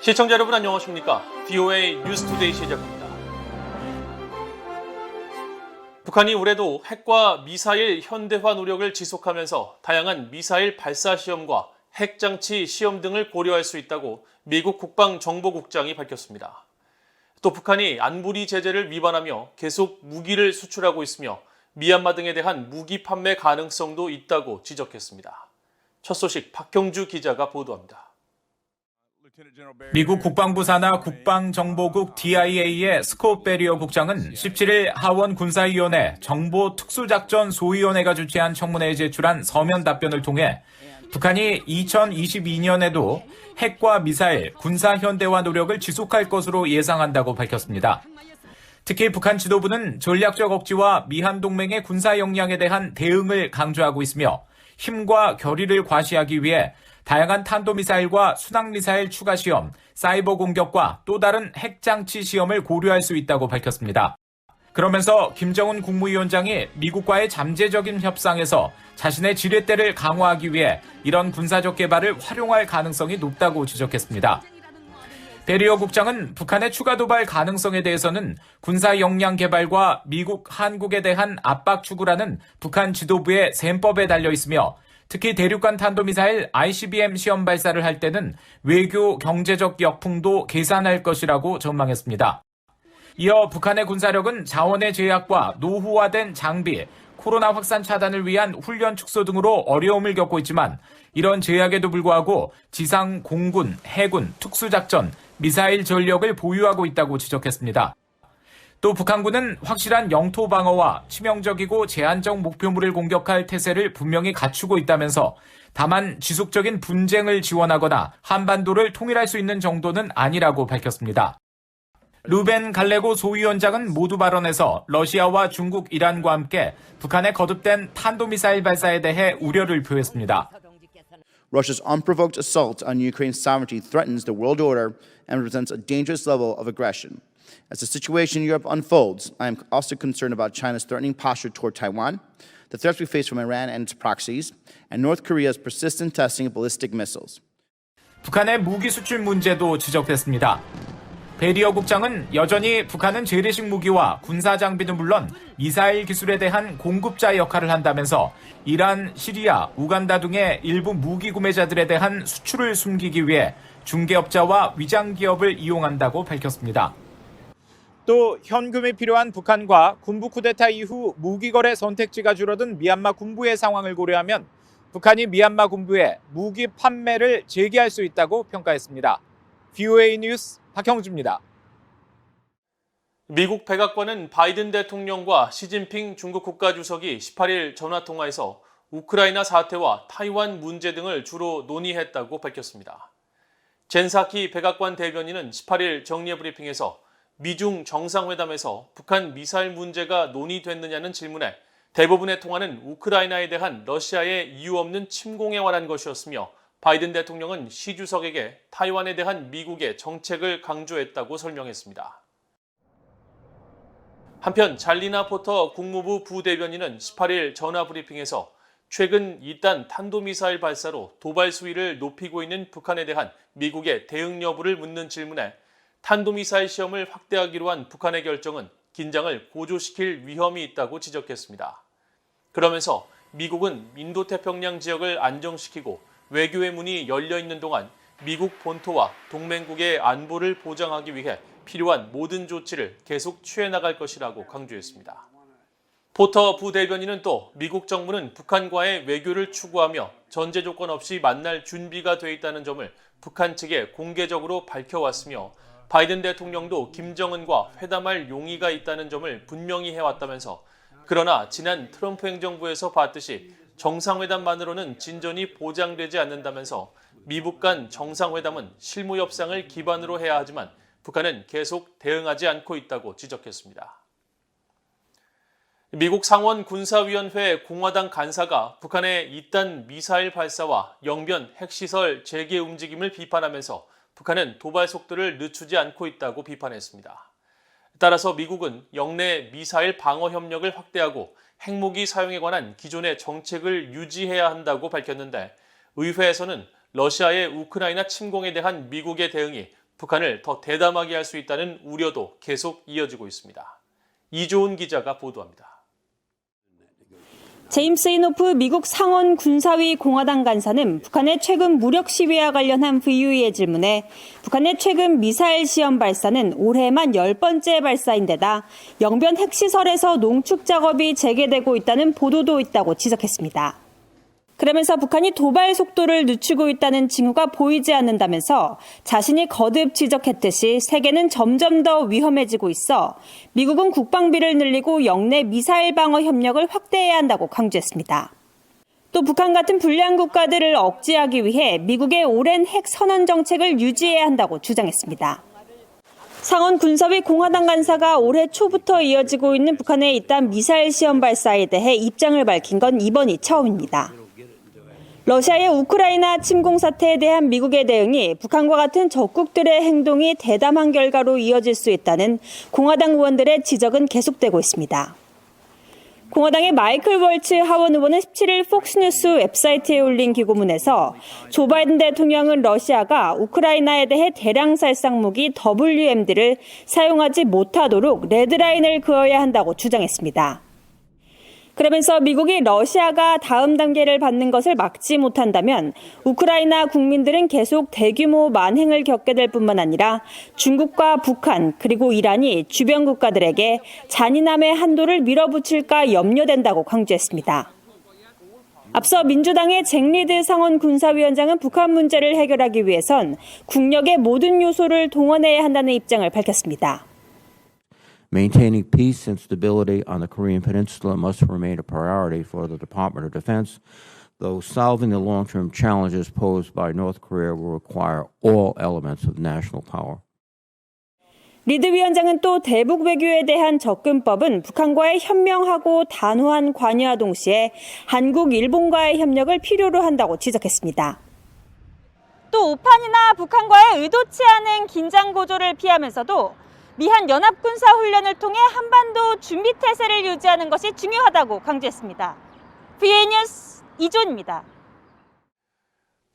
시청자 여러분 안녕하십니까? VOA 뉴스투데이 시작합니다. 북한이 올해도 핵과 미사일 현대화 노력을 지속하면서 다양한 미사일 발사 시험과 핵장치 시험 등을 고려할 수 있다고 미국 국방정보국장이 밝혔습니다. 또 북한이 안보리 제재를 위반하며 계속 무기를 수출하고 있으며 미얀마 등에 대한 무기 판매 가능성도 있다고 지적했습니다. 첫 소식 박형주 기자가 보도합니다. 미국 국방부 산하 국방정보국 DIA의 스콧 베리어 국장은 17일 하원 군사위원회 정보특수작전 소위원회가 주최한 청문회에 제출한 서면 답변을 통해 북한이 2022년에도 핵과 미사일, 군사 현대화 노력을 지속할 것으로 예상한다고 밝혔습니다. 특히 북한 지도부는 전략적 억지와 미한 동맹의 군사 역량에 대한 대응을 강조하고 있으며 힘과 결의를 과시하기 위해 다양한 탄도미사일과 순항미사일 추가 시험, 사이버 공격과 또 다른 핵장치 시험을 고려할 수 있다고 밝혔습니다. 그러면서 김정은 국무위원장이 미국과의 잠재적인 협상에서 자신의 지렛대를 강화하기 위해 이런 군사적 개발을 활용할 가능성이 높다고 지적했습니다. 베리어 국장은 북한의 추가 도발 가능성에 대해서는 군사 역량 개발과 미국, 한국에 대한 압박 추구라는 북한 지도부의 셈법에 달려 있으며 특히 대륙간 탄도미사일 ICBM 시험 발사를 할 때는 외교 경제적 역풍도 계산할 것이라고 전망했습니다. 이어 북한의 군사력은 자원의 제약과 노후화된 장비, 코로나 확산 차단을 위한 훈련 축소 등으로 어려움을 겪고 있지만 이런 제약에도 불구하고 지상 공군, 해군, 특수작전, 미사일 전력을 보유하고 있다고 지적했습니다. 또 북한군은 확실한 영토 방어와 치명적이고 제한적 목표물을 공격할 태세를 분명히 갖추고 있다면서 다만 지속적인 분쟁을 지원하거나 한반도를 통일할 수 있는 정도는 아니라고 밝혔습니다. 루벤 갈레고 소위원장은 모두 발언에서 러시아와 중국, 이란과 함께 북한의 거듭된 탄도미사일 발사에 대해 우려를 표했습니다. Russia's unprovoked assault on Ukraine's sovereignty threatens the world order and represents a dangerous level of aggression. As the situation in Europe unfolds, I am also concerned about China's threatening posture toward Taiwan, the threats we face from Iran and its proxies, and North Korea's persistent testing of ballistic missiles. 북한의 무기 수출 문제도 지적됐습니다. 베리어 국장은 여전히 북한은 재래식 무기와 군사 장비는 물론 미사일 기술에 대한 공급자 역할을 한다면서 이란, 시리아, 우간다 등의 일부 무기 구매자들에 대한 수출을 숨기기 위해 중개업자와 위장 기업을 이용한다고 밝혔습니다. 또 현금이 필요한 북한과 군부 쿠데타 이후 무기 거래 선택지가 줄어든 미얀마 군부의 상황을 고려하면 북한이 미얀마 군부에 무기 판매를 재개할 수 있다고 평가했습니다. VOA 뉴스 박형주입니다. 미국 백악관은 바이든 대통령과 시진핑 중국 국가주석이 18일 전화통화에서 우크라이나 사태와 타이완 문제 등을 주로 논의했다고 밝혔습니다. 젠 사키 백악관 대변인은 18일 정례 브리핑에서 미중 정상회담에서 북한 미사일 문제가 논의됐느냐는 질문에 대부분의 통화는 우크라이나에 대한 러시아의 이유 없는 침공에 관한 것이었으며 바이든 대통령은 시 주석에게 타이완에 대한 미국의 정책을 강조했다고 설명했습니다. 한편 잘리나 포터 국무부 부대변인은 18일 전화 브리핑에서 최근 2단 탄도미사일 발사로 도발 수위를 높이고 있는 북한에 대한 미국의 대응 여부를 묻는 질문에 탄도미사일 시험을 확대하기로 한 북한의 결정은 긴장을 고조시킬 위험이 있다고 지적했습니다. 그러면서 미국은 인도태평양 지역을 안정시키고 외교의 문이 열려 있는 동안 미국 본토와 동맹국의 안보를 보장하기 위해 필요한 모든 조치를 계속 취해 나갈 것이라고 강조했습니다. 포터 부대변인은 또 미국 정부는 북한과의 외교를 추구하며 전제 조건 없이 만날 준비가 돼 있다는 점을 북한 측에 공개적으로 밝혀왔으며 바이든 대통령도 김정은과 회담할 용의가 있다는 점을 분명히 해왔다면서 그러나 지난 트럼프 행정부에서 봤듯이 정상회담만으로는 진전이 보장되지 않는다면서 미북 간 정상회담은 실무 협상을 기반으로 해야 하지만 북한은 계속 대응하지 않고 있다고 지적했습니다. 미국 상원 군사위원회 공화당 간사가 북한의 2단 미사일 발사와 영변 핵시설 재개 움직임을 비판하면서 북한은 도발 속도를 늦추지 않고 있다고 비판했습니다. 따라서 미국은 영내 미사일 방어 협력을 확대하고 핵무기 사용에 관한 기존의 정책을 유지해야 한다고 밝혔는데 의회에서는 러시아의 우크라이나 침공에 대한 미국의 대응이 북한을 더 대담하게 할 수 있다는 우려도 계속 이어지고 있습니다. 이조은 기자가 보도합니다. 제임스 이노프 미국 상원 군사위 공화당 간사는 북한의 최근 무력 시위와 관련한 VOA의 질문에 북한의 최근 미사일 시험 발사는 올해만 10번째 발사인데다 영변 핵시설에서 농축 작업이 재개되고 있다는 보도도 있다고 지적했습니다. 그러면서 북한이 도발 속도를 늦추고 있다는 징후가 보이지 않는다면서 자신이 거듭 지적했듯이 세계는 점점 더 위험해지고 있어 미국은 국방비를 늘리고 영내 미사일 방어 협력을 확대해야 한다고 강조했습니다. 또 북한 같은 불량 국가들을 억제하기 위해 미국의 오랜 핵 선언 정책을 유지해야 한다고 주장했습니다. 상원 군사위 공화당 간사가 올해 초부터 이어지고 있는 북한의 잇따른 미사일 시험 발사에 대해 입장을 밝힌 건 이번이 처음입니다. 러시아의 우크라이나 침공 사태에 대한 미국의 대응이 북한과 같은 적국들의 행동이 대담한 결과로 이어질 수 있다는 공화당 의원들의 지적은 계속되고 있습니다. 공화당의 마이클 월츠 하원 의원은 17일 폭스뉴스 웹사이트에 올린 기고문에서 조 바이든 대통령은 러시아가 우크라이나에 대해 대량 살상 무기 WMD를 사용하지 못하도록 레드라인을 그어야 한다고 주장했습니다. 그러면서 미국이 러시아가 다음 단계를 받는 것을 막지 못한다면 우크라이나 국민들은 계속 대규모 만행을 겪게 될 뿐만 아니라 중국과 북한 그리고 이란이 주변 국가들에게 잔인함의 한도를 밀어붙일까 염려된다고 강조했습니다. 앞서 민주당의 잭 리드 상원 군사위원장은 북한 문제를 해결하기 위해선 국력의 모든 요소를 동원해야 한다는 입장을 밝혔습니다. Maintaining peace and stability on the Korean Peninsula must remain a priority for the Department of Defense, though solving the long-term challenges posed by North Korea will require all elements of national power. 리드 위원장은 또 대북 외교에 대한 접근법은 북한과의 현명하고 단호한 관여와 동시에 한국, 일본과의 협력을 필요로 한다고 지적했습니다. 또 오판이나 북한과의 의도치 않은 긴장 고조를 피하면서도 미한 연합군사훈련을 통해 한반도 준비태세를 유지하는 것이 중요하다고 강조했습니다. VOA 뉴스 이조은입니다.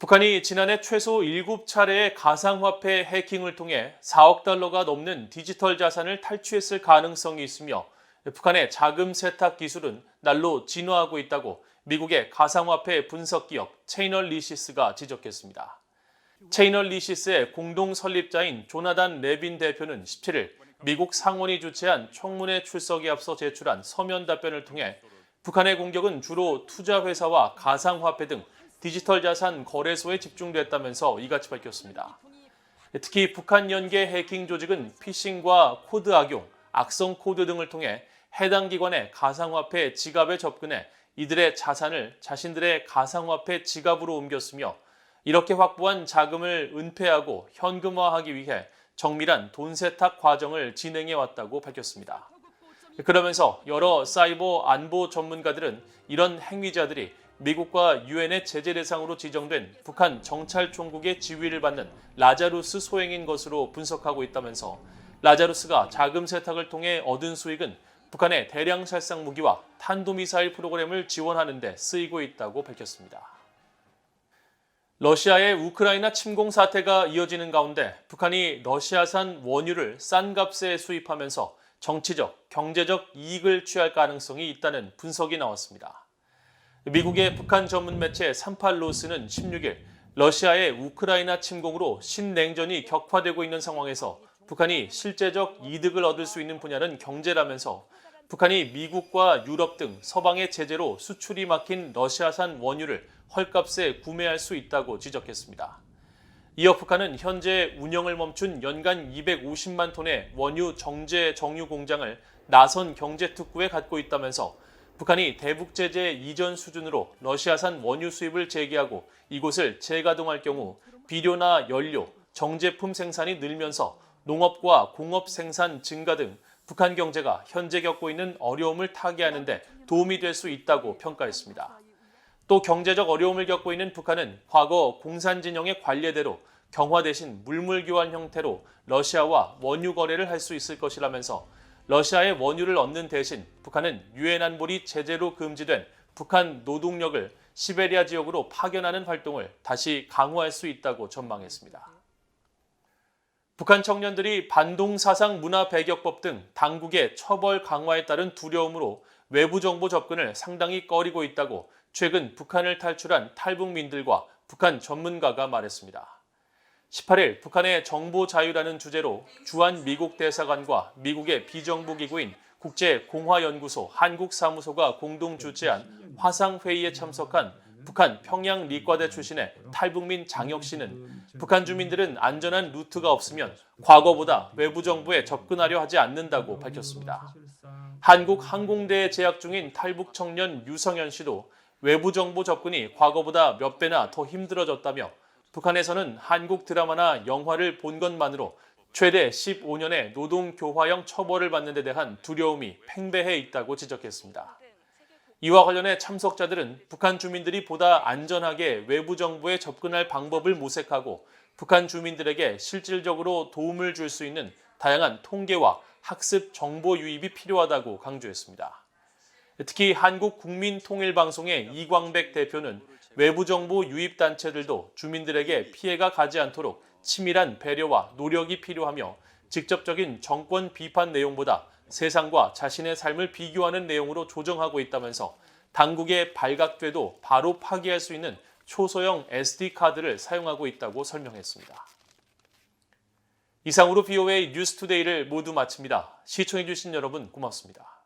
북한이 지난해 최소 7차례의 가상화폐 해킹을 통해 4억 달러가 넘는 디지털 자산을 탈취했을 가능성이 있으며 북한의 자금 세탁 기술은 날로 진화하고 있다고 미국의 가상화폐 분석기업 체이널리시스가 지적했습니다. 체이널리시스의 공동 설립자인 조나단 레빈 대표는 17일 미국 상원이 주최한 청문회 출석에 앞서 제출한 서면 답변을 통해 북한의 공격은 주로 투자회사와 가상화폐 등 디지털 자산 거래소에 집중됐다면서 이같이 밝혔습니다. 특히 북한 연계 해킹 조직은 피싱과 코드 악용, 악성 코드 등을 통해 해당 기관의 가상화폐 지갑에 접근해 이들의 자산을 자신들의 가상화폐 지갑으로 옮겼으며 이렇게 확보한 자금을 은폐하고 현금화하기 위해 정밀한 돈 세탁 과정을 진행해 왔다고 밝혔습니다. 그러면서 여러 사이버 안보 전문가들은 이런 행위자들이 미국과 유엔의 제재 대상으로 지정된 북한 정찰총국의 지휘를 받는 라자루스 소행인 것으로 분석하고 있다면서 라자루스가 자금 세탁을 통해 얻은 수익은 북한의 대량 살상 무기와 탄도미사일 프로그램을 지원하는 데 쓰이고 있다고 밝혔습니다. 러시아의 우크라이나 침공 사태가 이어지는 가운데 북한이 러시아산 원유를 싼 값에 수입하면서 정치적, 경제적 이익을 취할 가능성이 있다는 분석이 나왔습니다. 미국의 북한 전문 매체 38로스는 16일 러시아의 우크라이나 침공으로 신냉전이 격화되고 있는 상황에서 북한이 실제적 이득을 얻을 수 있는 분야는 경제라면서 북한이 미국과 유럽 등 서방의 제재로 수출이 막힌 러시아산 원유를 헐값에 구매할 수 있다고 지적했습니다. 이어 북한은 현재 운영을 멈춘 연간 250만 톤의 원유 정제 정유 공장을 나선 경제특구에 갖고 있다면서 북한이 대북 제재 이전 수준으로 러시아산 원유 수입을 재개하고 이곳을 재가동할 경우 비료나 연료, 정제품 생산이 늘면서 농업과 공업 생산 증가 등 북한 경제가 현재 겪고 있는 어려움을 타개하는 데 도움이 될 수 있다고 평가했습니다. 또 경제적 어려움을 겪고 있는 북한은 과거 공산진영의 관례대로 경화 대신 물물 교환 형태로 러시아와 원유 거래를 할 수 있을 것이라면서 러시아의 원유를 얻는 대신 북한은 유엔 안보리 제재로 금지된 북한 노동력을 시베리아 지역으로 파견하는 활동을 다시 강화할 수 있다고 전망했습니다. 북한 청년들이 반동사상 문화 배격법 등 당국의 처벌 강화에 따른 두려움으로 외부 정보 접근을 상당히 꺼리고 있다고 최근 북한을 탈출한 탈북민들과 북한 전문가가 말했습니다. 18일 북한의 정보 자유라는 주제로 주한 미국 대사관과 미국의 비정부 기구인 국제공화연구소 한국사무소가 공동 주최한 화상회의에 참석한 북한 평양理과대 출신의 탈북민 장혁 씨는 북한 주민들은 안전한 루트가 없으면 과거보다 외부 정보에 접근하려 하지 않는다고 밝혔습니다. 한국항공대에 재학 중인 탈북 청년 유성현 씨도 외부 정보 접근이 과거보다 몇 배나 더 힘들어졌다며 북한에서는 한국 드라마나 영화를 본 것만으로 최대 15년의 노동교화형 처벌을 받는 데 대한 두려움이 팽배해 있다고 지적했습니다. 이와 관련해 참석자들은 북한 주민들이 보다 안전하게 외부 정보에 접근할 방법을 모색하고 북한 주민들에게 실질적으로 도움을 줄 수 있는 다양한 통계와 학습 정보 유입이 필요하다고 강조했습니다. 특히 한국국민통일방송의 이광백 대표는 외부 정보 유입 단체들도 주민들에게 피해가 가지 않도록 치밀한 배려와 노력이 필요하며 직접적인 정권 비판 내용보다 세상과 자신의 삶을 비교하는 내용으로 조정하고 있다면서 당국에 발각돼도 바로 파기할 수 있는 초소형 SD카드를 사용하고 있다고 설명했습니다. 이상으로 BOA 뉴스투데이를 모두 마칩니다. 시청해주신 여러분 고맙습니다.